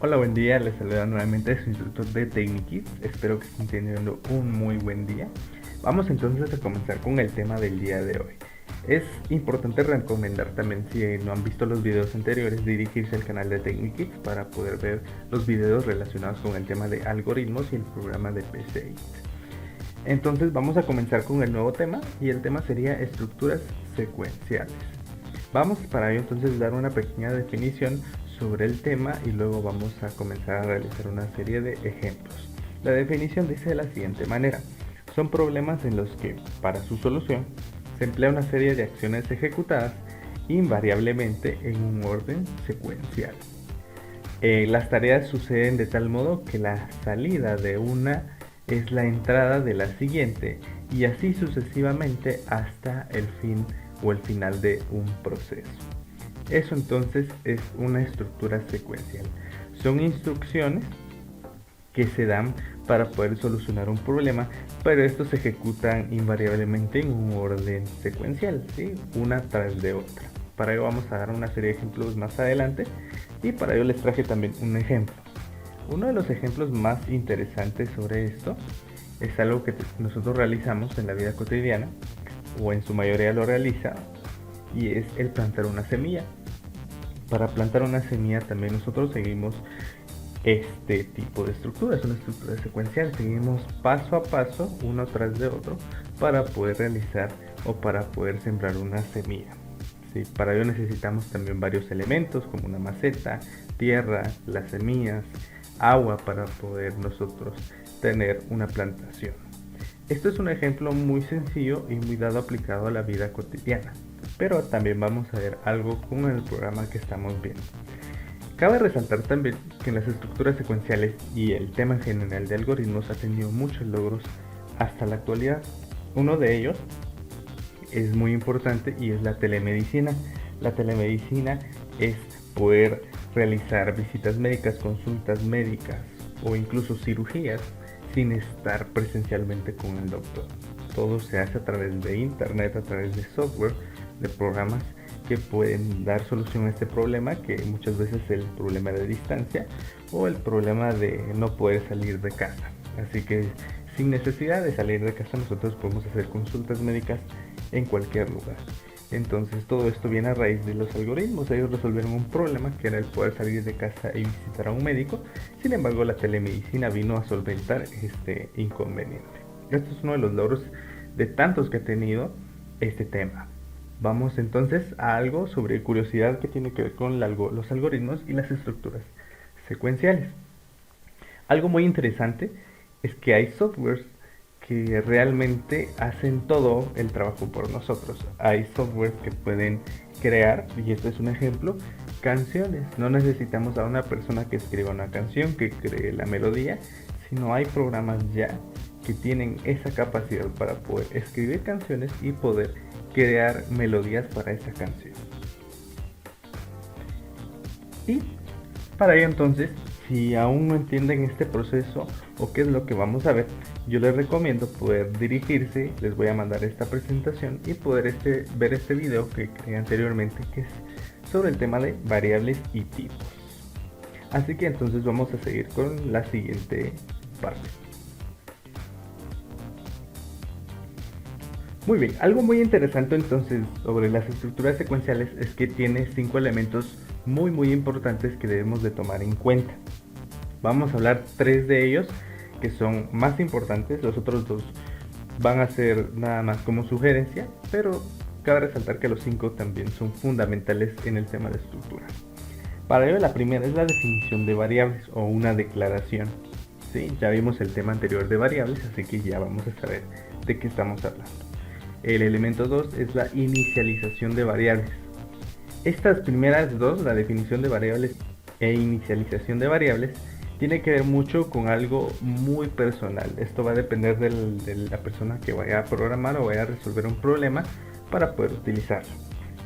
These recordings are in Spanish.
Hola, buen día. Les saluda nuevamente su instructor de Technikids. Espero que estén teniendo un muy buen día. Vamos entonces a comenzar con el tema del día de hoy. Es importante recomendar también, si no han visto los videos anteriores, dirigirse al canal de Technikids para poder ver los videos relacionados con el tema de algoritmos y el programa de PC. Entonces vamos a comenzar con el nuevo tema, y el tema sería estructuras secuenciales. Vamos para ello entonces dar una pequeña definición sobre el tema y luego vamos a comenzar a realizar una serie de ejemplos. La definición dice de la siguiente manera: son problemas en los que, para su solución, se emplea una serie de acciones ejecutadas invariablemente en un orden secuencial. Las tareas suceden de tal modo que la salida de una es la entrada de la siguiente, y así sucesivamente hasta el fin o el final de un proceso. Eso entonces es una estructura secuencial. Son instrucciones que se dan para poder solucionar un problema, pero estos se ejecutan invariablemente en un orden secuencial, ¿sí? Una tras de otra. Para ello vamos a dar una serie de ejemplos más adelante, y para ello les traje también un ejemplo. Uno de los ejemplos más interesantes sobre esto es algo que nosotros realizamos en la vida cotidiana, o en su mayoría lo realiza, y es el plantar una semilla. Para plantar una semilla también nosotros seguimos este tipo de estructura, es una estructura secuencial. Seguimos paso a paso, uno tras de otro, para poder realizar o para poder sembrar una semilla. Sí, para ello necesitamos también varios elementos como una maceta, tierra, las semillas, agua para poder nosotros tener una plantación. Esto es un ejemplo muy sencillo y muy dado aplicado a la vida cotidiana, pero también vamos a ver algo con el programa que estamos viendo. Cabe resaltar también que en las estructuras secuenciales y el tema en general de algoritmos ha tenido muchos logros hasta la actualidad. Uno de ellos es muy importante y es la telemedicina. La telemedicina es poder realizar visitas médicas, consultas médicas o incluso cirugías sin estar presencialmente con el doctor. Todo se hace a través de internet, a través de software, de programas que pueden dar solución a este problema, que muchas veces es el problema de distancia o el problema de no poder salir de casa. Así que sin necesidad de salir de casa nosotros podemos hacer consultas médicas en cualquier lugar. Entonces todo esto viene a raíz de los algoritmos. Ellos resolvieron un problema que era el poder salir de casa y visitar a un médico. Sin embargo, la telemedicina vino a solventar este inconveniente. Esto es uno de los logros de tantos que ha tenido este tema. Vamos entonces a algo sobre curiosidad que tiene que ver con los algoritmos y las estructuras secuenciales. Algo muy interesante es que hay softwares que realmente hacen todo el trabajo por nosotros. Hay softwares que pueden crear, y esto es un ejemplo, canciones. No necesitamos a una persona que escriba una canción, que cree la melodía, sino hay programas ya que tienen esa capacidad para poder escribir canciones y poder crear melodías para esa canción. Y para ello entonces, si aún no entienden este proceso o qué es lo que vamos a ver, yo les recomiendo poder dirigirse, les voy a mandar esta presentación y poder ver este video que creé anteriormente, que es sobre el tema de variables y tipos. Así que entonces vamos a seguir con la siguiente parte. Muy bien, algo muy interesante entonces sobre las estructuras secuenciales es que tiene 5 elementos muy importantes que debemos de tomar en cuenta. Vamos a hablar 3 de ellos que son más importantes, los otros 2 van a ser nada más como sugerencia, pero cabe resaltar que los 5 también son fundamentales en el tema de estructura. Para ello, la primera es la definición de variables o una declaración. ¿Sí? Ya vimos el tema anterior de variables, así que ya vamos a saber de qué estamos hablando. El elemento 2 es la inicialización de variables. Estas primeras dos, la definición de variables e inicialización de variables, tiene que ver mucho con algo muy personal. Esto va a depender de la persona que vaya a programar o vaya a resolver un problema para poder utilizarlo.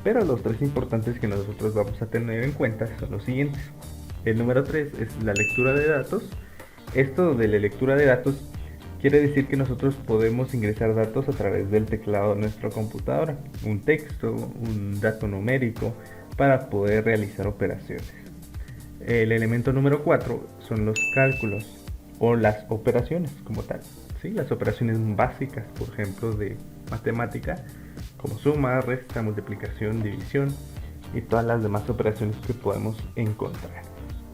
Pero los 3 importantes que nosotros vamos a tener en cuenta son los siguientes. El número 3 es la lectura de datos. Esto de la lectura de datos quiere decir que nosotros podemos ingresar datos a través del teclado de nuestra computadora, un texto, un dato numérico, para poder realizar operaciones. El elemento número 4 son los cálculos o las operaciones como tal, ¿sí? Las operaciones básicas, por ejemplo, de matemática, como suma, resta, multiplicación, división y todas las demás operaciones que podemos encontrar.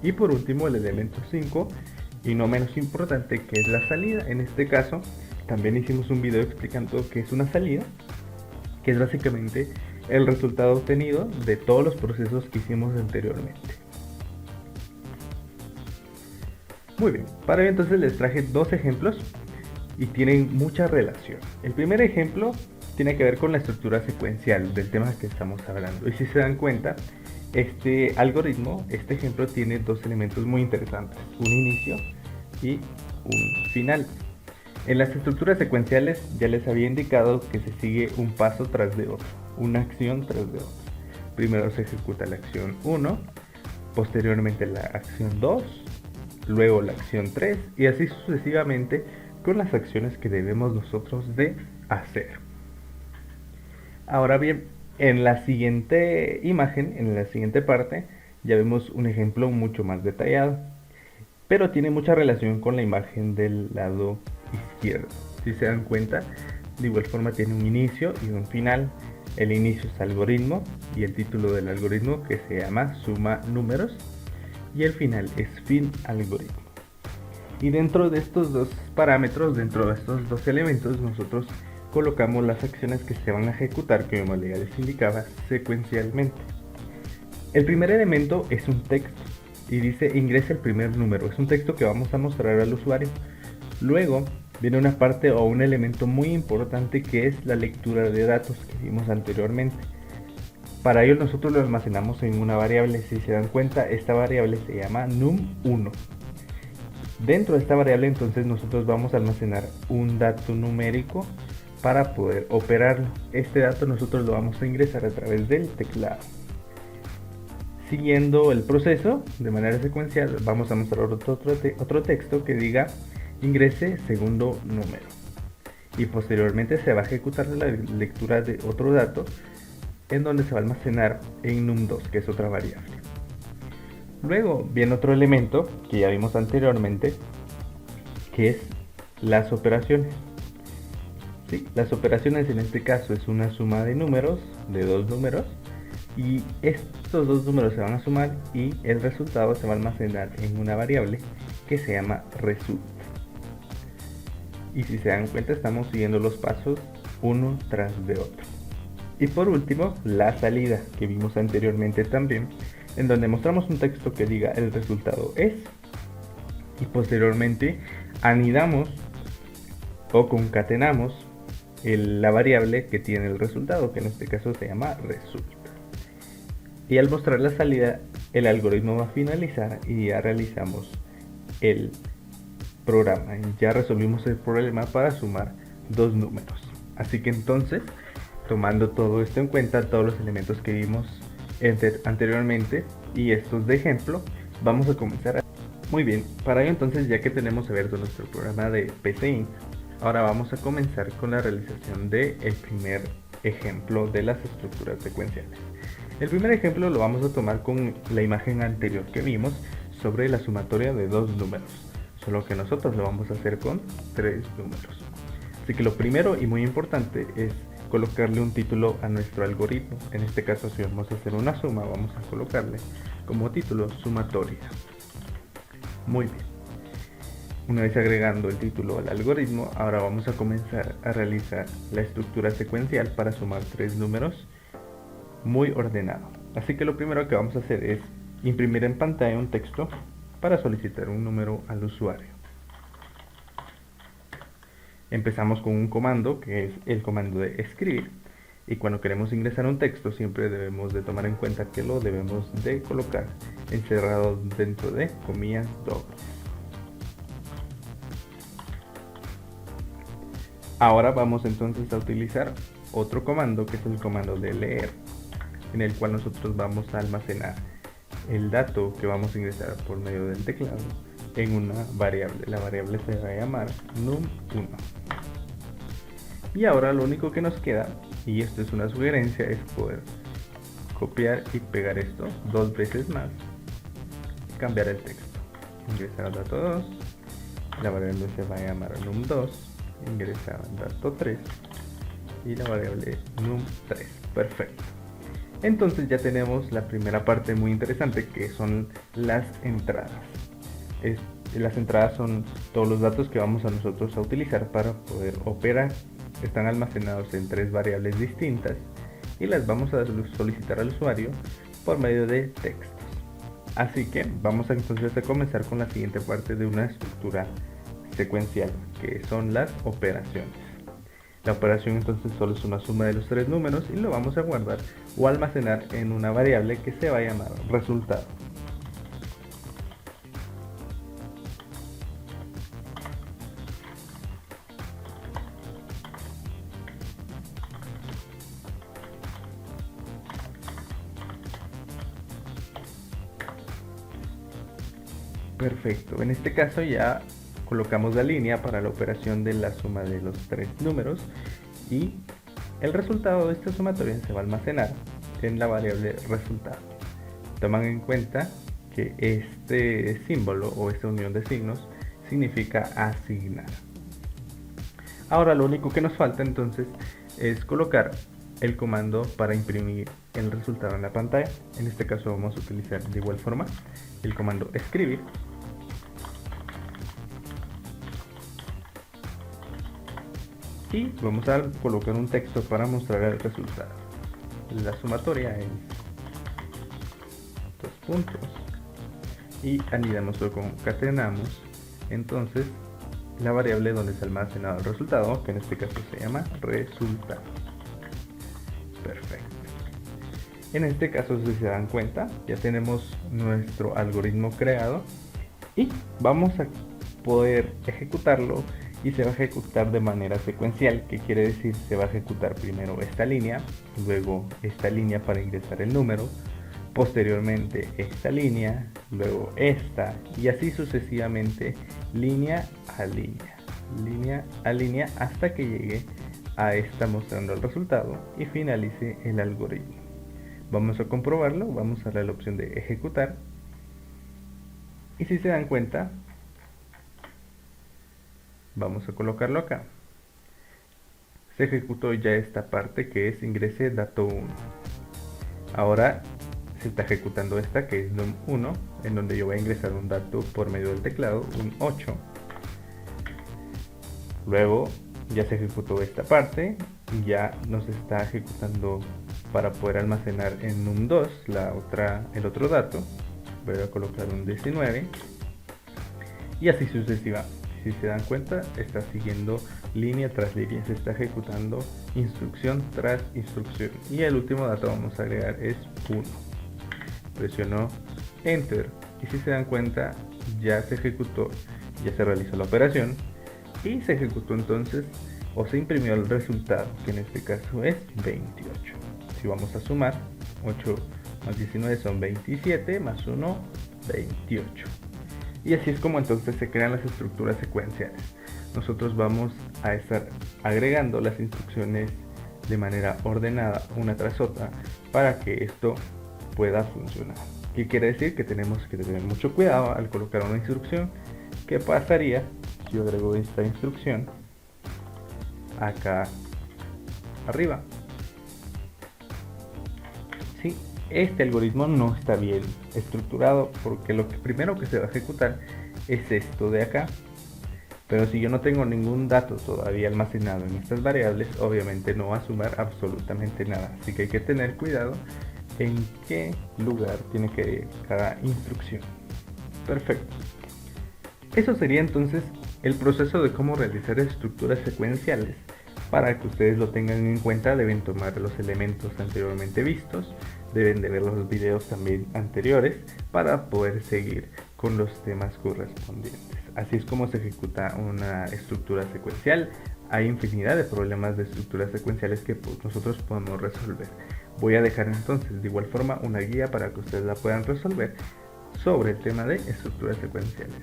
Y por último, el elemento 5, y no menos importante, que es la salida. En este caso, también hicimos un video explicando qué es una salida, que es básicamente el resultado obtenido de todos los procesos que hicimos anteriormente. Muy bien, para ello entonces les traje dos ejemplos y tienen mucha relación. El primer ejemplo tiene que ver con la estructura secuencial del tema que estamos hablando. Y si se dan cuenta, este algoritmo, este ejemplo tiene dos elementos muy interesantes, un inicio y un final. En las estructuras secuenciales ya les había indicado que se sigue un paso tras de otro, una acción tras de otra. Primero se ejecuta la acción 1, posteriormente la acción 2, luego la acción 3 y así sucesivamente con las acciones que debemos nosotros de hacer. Ahora bien, en la siguiente imagen, en la siguiente parte, ya vemos un ejemplo mucho más detallado, pero tiene mucha relación con la imagen del lado izquierdo. Si se dan cuenta, de igual forma tiene un inicio y un final. El inicio es algoritmo y el título del algoritmo que se llama suma números y el final es fin algoritmo. Y dentro de estos dos parámetros, dentro de estos dos elementos, nosotros colocamos las acciones que se van a ejecutar, que como ya les indicaba, secuencialmente. El primer elemento es un texto y dice ingresa el primer número. Es un texto que vamos a mostrar al usuario. Luego viene una parte o un elemento muy importante que es la lectura de datos que vimos anteriormente. Para ello nosotros lo almacenamos en una variable. Si se dan cuenta, esta variable se llama num1. Dentro de esta variable entonces nosotros vamos a almacenar un dato numérico para poder operarlo. Este dato nosotros lo vamos a ingresar a través del teclado. Siguiendo el proceso de manera secuencial, vamos a mostrar otro texto que diga ingrese segundo número. Y posteriormente se va a ejecutar la lectura de otro dato en donde se va a almacenar en num2, que es otra variable. Luego viene otro elemento que ya vimos anteriormente, que es las operaciones. Sí, las operaciones en este caso es una suma de números, de dos números, y estos dos números se van a sumar y el resultado se va a almacenar en una variable que se llama result. Y si se dan cuenta, estamos siguiendo los pasos uno tras de otro. Y por último, la salida, que vimos anteriormente también, en donde mostramos un texto que diga el resultado es, y posteriormente anidamos o concatenamos la variable que tiene el resultado, que en este caso se llama result. Y al mostrar la salida, el algoritmo va a finalizar y ya realizamos el programa. Ya resolvimos el problema para sumar dos números. Así que entonces, tomando todo esto en cuenta, todos los elementos que vimos anteriormente y estos de ejemplo, vamos a comenzar. Muy bien, para ello entonces, ya que tenemos abierto nuestro programa de PCInt, ahora vamos a comenzar con la realización del primer ejemplo de las estructuras secuenciales. El primer ejemplo lo vamos a tomar con la imagen anterior que vimos sobre la sumatoria de dos números, solo que nosotros lo vamos a hacer con tres números. Así que lo primero y muy importante es colocarle un título a nuestro algoritmo. En este caso, si vamos a hacer una suma, vamos a colocarle como título sumatoria. Muy bien. Una vez agregando el título al algoritmo, ahora vamos a comenzar a realizar la estructura secuencial para sumar tres números muy ordenado. Así que lo primero que vamos a hacer es imprimir en pantalla un texto para solicitar un número al usuario. Empezamos con un comando que es el comando de escribir, y cuando queremos ingresar un texto siempre debemos de tomar en cuenta que lo debemos de colocar encerrado dentro de comillas dobles. Ahora vamos entonces a utilizar otro comando que es el comando de leer, en el cual nosotros vamos a almacenar el dato que vamos a ingresar por medio del teclado en una variable. La variable se va a llamar num1. Y ahora lo único que nos queda, y esto es una sugerencia, es poder copiar y pegar esto dos veces más cambiar el texto. Ingresar dato 2, la variable se va a llamar num2, ingresar dato 3 y la variable num3. Perfecto. Entonces ya tenemos la primera parte muy interesante, que son las entradas. Las entradas son todos los datos que vamos a nosotros a utilizar para poder operar. Están almacenados en 3 variables distintas y las vamos a solicitar al usuario por medio de textos. Así que vamos entonces a comenzar con la siguiente parte de una estructura secuencial, que son las operaciones. La operación entonces solo es una suma de los 3 números y lo vamos a guardar o almacenar en una variable que se va a llamar resultado. Perfecto, en este caso ya colocamos la línea para la operación de la suma de los 3 números y el resultado de esta sumatoria se va a almacenar en la variable resultado. Toman en cuenta que este símbolo o esta unión de signos significa asignar. Ahora lo único que nos falta entonces es colocar el comando para imprimir el resultado en la pantalla. En este caso vamos a utilizar de igual forma el comando escribir. Y vamos a colocar un texto para mostrar el resultado. La sumatoria es 2 puntos y anidamos o concatenamos entonces la variable donde se ha almacenado el resultado, que en este caso se llama resultado. Perfecto. En este caso, si se dan cuenta, ya tenemos nuestro algoritmo creado y vamos a poder ejecutarlo, y se va a ejecutar de manera secuencial. ¿Qué quiere decir? Se va a ejecutar primero esta línea, luego esta línea para ingresar el número, posteriormente esta línea, luego esta, y así sucesivamente, línea a línea, hasta que llegue a esta mostrando el resultado y finalice el algoritmo. Vamos a comprobarlo, vamos a darle la opción de ejecutar, y si se dan cuenta, vamos a colocarlo acá. Se ejecutó ya esta parte que es ingrese dato 1. Ahora se está ejecutando esta que es num1, en donde yo voy a ingresar un dato por medio del teclado, un 8. Luego ya se ejecutó esta parte y ya nos está ejecutando para poder almacenar en num2 el otro dato. Voy a colocar un 19 y así sucesivamente. Si se dan cuenta, está siguiendo línea tras línea, se está ejecutando instrucción tras instrucción. Y el último dato vamos a agregar es 1. Presiono Enter y si se dan cuenta, ya se ejecutó, ya se realizó la operación y se ejecutó entonces o se imprimió el resultado, que en este caso es 28. Si vamos a sumar, 8 más 19 son 27, más 1, 28. Y así es como entonces se crean las estructuras secuenciales. Nosotros vamos a estar agregando las instrucciones de manera ordenada una tras otra para que esto pueda funcionar. ¿Qué quiere decir? Que tenemos que tener mucho cuidado al colocar una instrucción. ¿Qué pasaría si yo agrego esta instrucción acá arriba? Sí, este algoritmo no está bien estructurado, porque lo primero que se va a ejecutar es esto de acá. Pero si yo no tengo ningún dato todavía almacenado en estas variables, obviamente no va a sumar absolutamente nada. Así que hay que tener cuidado en qué lugar tiene que ir cada instrucción. Perfecto. Eso sería entonces el proceso de cómo realizar estructuras secuenciales. Para que ustedes lo tengan en cuenta, deben tomar los elementos anteriormente vistos, deben de ver los videos también anteriores para poder seguir con los temas correspondientes. Así es como se ejecuta una estructura secuencial. Hay infinidad de problemas de estructuras secuenciales que nosotros podemos resolver. Voy a dejar entonces de igual forma una guía para que ustedes la puedan resolver sobre el tema de estructuras secuenciales.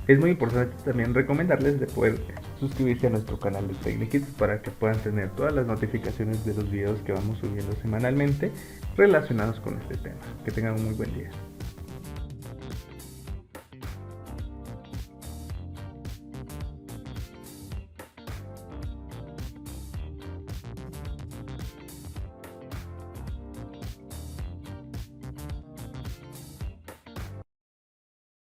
Es muy importante también recomendarles de poder suscribirse a nuestro canal de TechniKids para que puedan tener todas las notificaciones de los videos que vamos subiendo semanalmente relacionados con este tema. Que tengan un muy buen día.